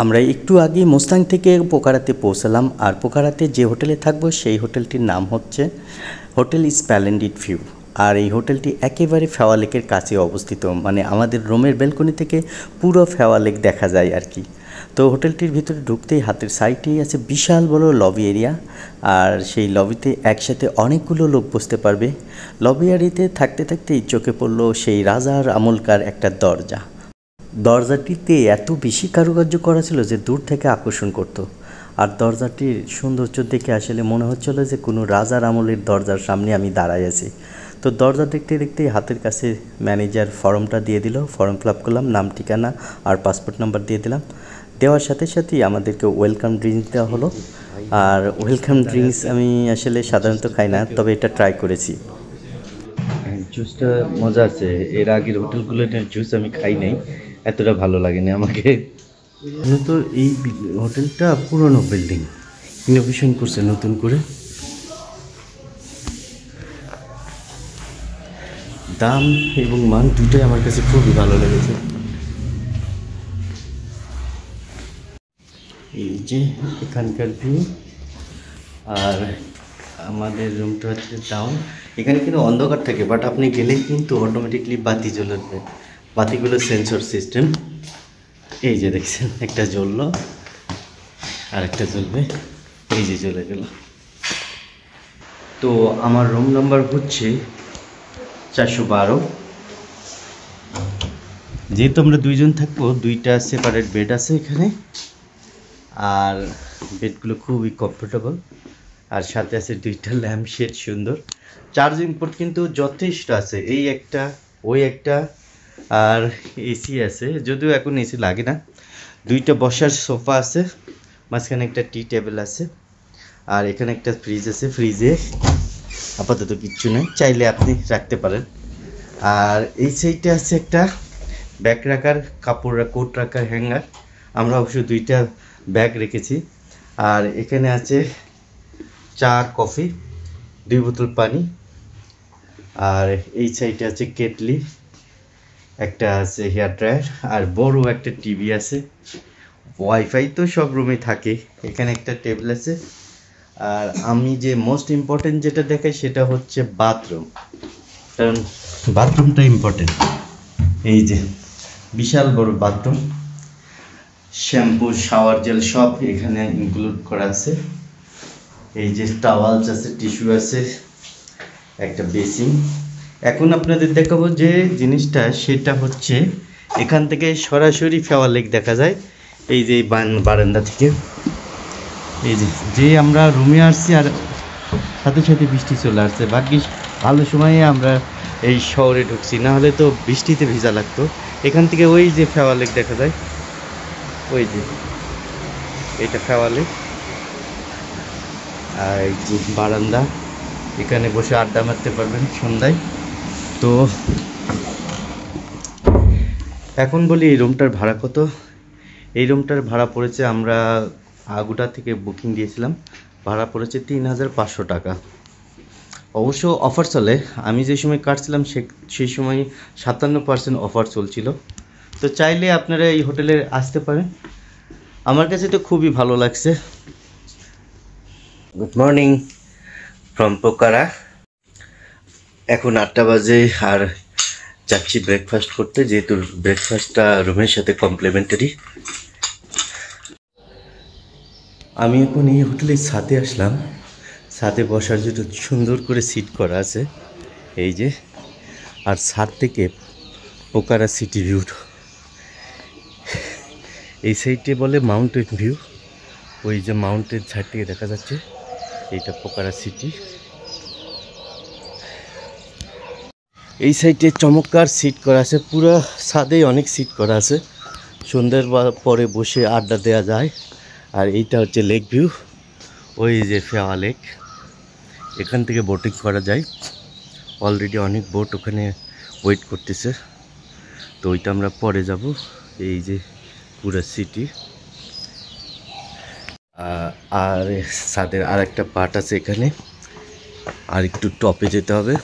আমরা একটু আগে মোস্তাং থেকে পোকারাতে পৌঁছালাম, আর পোকারাতে যে হোটেলে থাকবো সেই হোটেলটির নাম হচ্ছে হোটেল স্প্লেন্ডিড ভিউ। আর এই হোটেলটি একেবারে ফেওয়া লেকের কাছে অবস্থিত, মানে আমাদের রুমের ব্যালকনি থেকে পুরো ফেওয়া লেক দেখা যায় আর কি। তো হোটেলটির ভিতরে ঢুকতেই হাতের সাইডেই আছে বিশাল বড় লবি এরিয়া, আর সেই লবিতে একসাথে অনেকগুলো লোক বসতে পারবে। লবি এরিয়াতে থাকতে থাকতেই চোখে পড়লো সেই রাজার আমলকার একটা দরজা। দরজাটিতে এত বেশি কারুকার্য করা ছিল যে দূর থেকে আকর্ষণ করত, আর দরজাটির সৌন্দর্য দেখে আসলে মনে হচ্ছিল যে কোনো রাজার আমলের দরজার সামনে আমি দাঁড়াই আছি। তো দরজা দেখতে দেখতেই হাতের কাছে ম্যানেজার ফর্মটা দিয়ে দিল, ফর্ম ফিল আপ করলাম, নাম ঠিকানা আর পাসপোর্ট নাম্বার দিয়ে দিলাম। দেওয়ার সাথে সাথেই আমাদেরকে ওয়েলকাম ড্রিঙ্কস দেওয়া হলো। আর ওয়েলকাম ড্রিঙ্কস আমি আসলে সাধারণত খাই না, তবে এটা ট্রাই করেছি। জুসটা মজা আছে, এর আগের হোটেলগুলোতে জুস আমি খাই নাই, এতটা ভালো লাগেনি আমাকে। তো এই হোটেলটা পুরনো বিল্ডিং, ইনোভেশন করছে নতুন করে। দাম এবং মান দুটোই আমার কাছে খুবই ভালো লেগেছে। এই যে এখানকার ভিউ, আর আমাদের রুমটা হচ্ছে ডাউন। এখানে কিন্তু অন্ধকার থাকে, বাট আপনি গেলেই কিন্তু অটোমেটিকলি বাতি জ্বলে উঠবে। বাতিগুলো সেন্সর সিস্টেম। এই যে দেখছেন, একটা জ্বললো আর একটা জ্বলবে, এই যে জ্বলে গেল। তো আমার রুম নাম্বার হচ্ছে 412। যেহেতু আমরা দুইজন থাকবো, দুইটা সেপারেট বেড আছে এখানে, আর বেডগুলো খুবই কমফোর্টেবল, আর সাথে আছে দুইটা ল্যাম্প শেড সুন্দর। চার্জিং পোর্ট কিন্তু যথেষ্ট আছে, এই একটা ওই একটা, আর এসি আছে, যদিও এখন এসি লাগে না। দুইটা বসার সোফা আছে, মাঝখানে একটা টি টেবিল আছে, আর এখানে একটা ফ্রিজ আছে। ফ্রিজে আপাতত কিচ্ছু নেই, চাইলে আপনি রাখতে পারেন। আর এই সাইডে আছে একটা ব্যাগ রাখার, কাপড় কোট রাখার হ্যাঙ্গার। আমরা অবশ্য দুইটা ব্যাগ রেখেছি। আর এখানে আছে চা, কফি, 2 বোতল পানি। আর এই সাইডে আছে কেটলি, একটা আছে হেয়ার ড্রায়ার, আর বড় একটা টিভি আছে। ওয়াইফাই তো সব রুমে থাকে। এখানে একটা টেবিল আছে। আর আমি যে মোস্ট ইম্পর্টেন্ট যেটা দেখাই সেটা হচ্ছে বাথরুম, কারণ বাথরুমটা ইম্পর্টেন্ট। এই যে বিশাল বড় বাথরুম, শ্যাম্পু, শাওয়ার জেল সব এখানে ইনক্লুড করা আছে। এই যে টাওয়ালস আছে, টিস্যু আছে, একটা বেসিন। এখন আপনাদের দেখাবো যে জিনিসটা, সেটা হচ্ছে এখান থেকে সরাসরি ফেওয়া লেক দেখা যায়। এই যে বারান্দা থেকে, এই যে আমরা রুমে আসছি আর সাথে সাথে বৃষ্টি চলে আসছে। ভাগ্যিস ভালো সময়ে আমরা এই শহরে ঢুকছি, না হলে তো বৃষ্টিতে ভিজা লাগতো। এখান থেকে ওই যে ফেওয়া লেক দেখা যায়, ওই যে এটা ফেওয়া লেক। আর এই যে বারান্দা, এখানে বসে আড্ডা মারতে পারবেন সন্ধ্যায়। তো এখন বলি এই রুমটার ভাড়া কত। এই রুমটার ভাড়া পড়েছে, আমরা আগুটা থেকে বুকিং দিয়েছিলাম, ভাড়া পড়েছে 3500 টাকা। অবশ্য অফার চলে, আমি যে সময় কাটছিলাম সেই সময় 57% অফার চলছিল। তো চাইলে আপনারা এই হোটেলে আসতে পারেন। আমার কাছে তো খুবই ভালো লাগছে। Good morning from Pokhara. এখন 8টা বাজে, আর যাচ্ছি ব্রেকফাস্ট করতে, যেহেতু ব্রেকফাস্টটা রুমের সাথে কমপ্লিমেন্টারি। আমি এখন এই হোটেলের ছাদে আসলাম। ছাদে বসার জন্য সুন্দর করে সিট করা আছে, এই যে। আর ছাদ থেকে পোকারা সিটি ভিউ, এই সাইডে বলে মাউন্টেন ভিউ। ওই যে মাউন্টেন সাইড থেকে দেখা যাচ্ছে, এইটা পোকারা সিটি। এই সাইডে চমৎকার সিট করা আছে, পুরো ছাদেই অনেক সিট করা আছে, সন্ধ্যার পরে বসে আড্ডা দেওয়া যায়। আর এইটা হচ্ছে লেক ভিউ, ওই যে ফেওয়া লেক, এখান থেকে বোটিং করা যায়। অলরেডি অনেক বোট ওখানে ওয়েট করতেছে, তো ওইটা আমরা পরে যাব। এই যে পুরো সিটি, আর ছাদের আর একটা পার্ট আছে এখানে, আর একটু টপে যেতে হবে।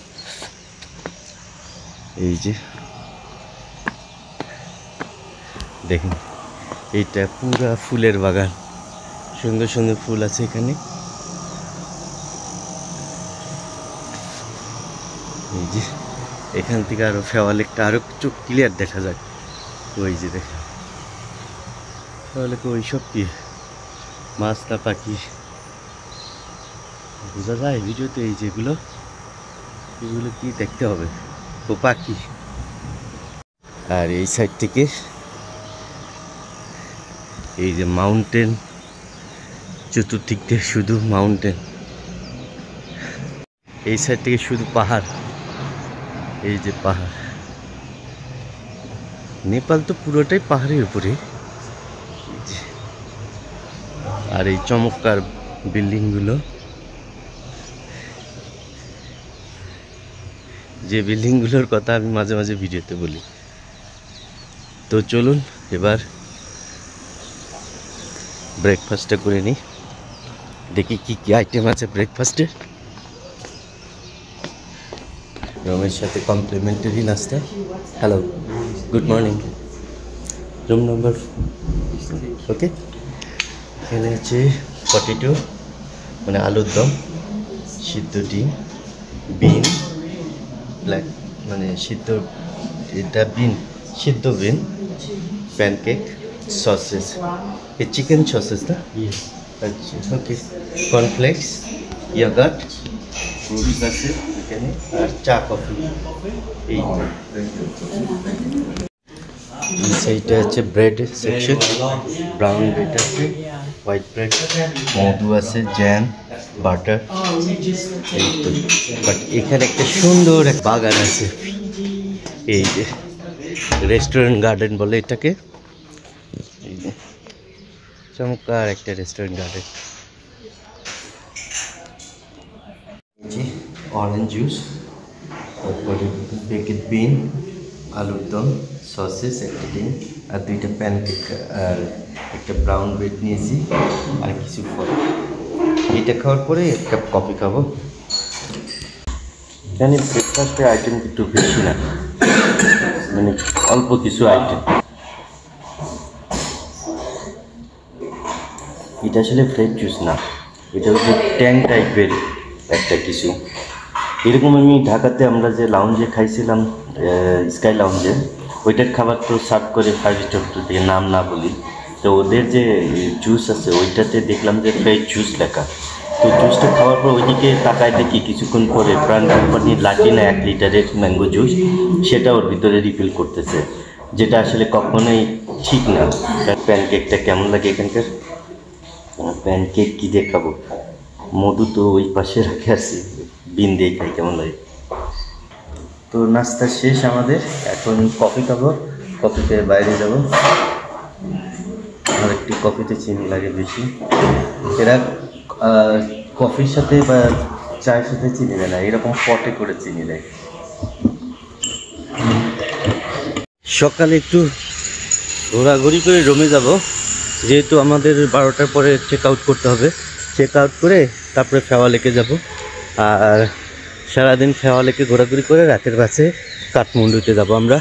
এই যে দেখুন এইটা পুরা ফুলের বাগান, সুন্দর সুন্দর ফুল আছে এখানে। এই যে এখান থেকে আরো ফেওয়া লেকটা আরো একটু ক্লিয়ার দেখা যায়। ওই যে দেখা ফেওয়া লেকে ওইসব কি মাছ না পাখি বোঝা যায় ভিডিওতে। এই যেগুলো এগুলো কি দেখতে হবে, ও পাখি। আর এই সাইড থেকে এই যে মাউন্টেন, চতুর্দিক দিয়ে শুধু মাউন্টেন, এই সাইড থেকে শুধু পাহাড়। এই যে পাহাড়, নেপাল তো পুরোটাই পাহাড়ের উপরে। আর এই চমৎকার বিল্ডিংগুলো, যে বিল্ডিংগুলোর কথা আমি মাঝে মাঝে ভিডিওতে বলি। তো চলুন এবার ব্রেকফাস্টটা করে নিই, দেখি কি কি আইটেম আছে ব্রেকফাস্টে। রুমের সাথে কমপ্লিমেন্টারি নাস্তা। Hello, good morning. Room number okay. এখানে আছে পটেটো মানে আলুর দম, সিদ্ধ ডিম, বিন ব্ল্যাক মানে সিদ্ধ, এটা বিন সিদ্ধ বিন, প্যানকেক, সসেস, এ চিকেন সসেস না? আচ্ছা ওকে। কর্নফ্লেক্স, ইয়োগার্ট, ফ্রুটস আছে এখানে, আর চা কফি। এই সেইটা হচ্ছে ব্রেড সেকশন, ব্রাউন ব্রেড আছে, হোয়াইট ব্রেড, মধু আছে, জ্যাম, বাটার। এই তো, বাট এখানে একটা সুন্দর এক বাগান আছে, এই যে রেস্টুরেন্ট গার্ডেন বলে এটাকে। এই যে চমৎকার একটা restaurant garden. G orange juice, তারপরে বেকেড বিন, আলুর দম, সসেস, একটা ডিম, আর দুইটা প্যানকেক, আর একটা ব্রাউন ব্রেড নিয়েছি, আর কিছু ফল। এটা খাওয়ার পরে এক কাপ কফি খাবো। এখানে ব্রেকফাস্টের আইটেম একটু বেশি না, মানে অল্প কিছু আইটেম। এটা আসলে ফ্রেশ জুস না, এটা হচ্ছে ট্যাং টাইপের একটা কিছু। এরকম আমি ঢাকাতে আমরা যে লাউঞ্জে খাইছিলাম, স্কাই লাউঞ্জে, ওইটার খাবার তো সার্ভ করে 5 স্টার থেকে, নাম না বলি। তো ওদের যে জুস আছে ওইটাতে দেখলাম যে ফ্রেশ জুস লেখা। তো জুসটা খাওয়ার পর ওইদিকে তাকায় দেখি কিছুক্ষণ পরে প্রাণ কোম্পানির লাটিনা 1 লিটারের ম্যাঙ্গো জুস, সেটা ওর ভিতরে রিফিল করতেছে, যেটা আসলে কখনোই ঠিক না। প্যানকেকটা কেমন লাগে এখানকার? প্যানকেক কী দিয়ে খাবো, মধু তো ওই পাশে রাখে আসছি, বিন দিয়ে খাই, কেমন লাগে। তো নাস্তা শেষ আমাদের, এখন কফি খাবো, কফিতে বাইরে যাব। আর একটু কফিতে চিনি লাগে বেশি, এরা কফির সাথে বা চায়ের সাথে চিনি দেয় না, এরকম পটে করে চিনি দেয়। সকালে একটু ঘোরাঘুরি করে রুমে যাব, যেহেতু আমাদের 12টার পরে চেক আউট করতে হবে। চেক আউট করে তারপরে ফেওয়া লেকে যাব, আর সারাদিন ফেওয়া লেকে ঘোরাঘুরি করে রাতের বাসে কাঠমান্ডুতে যাব আমরা।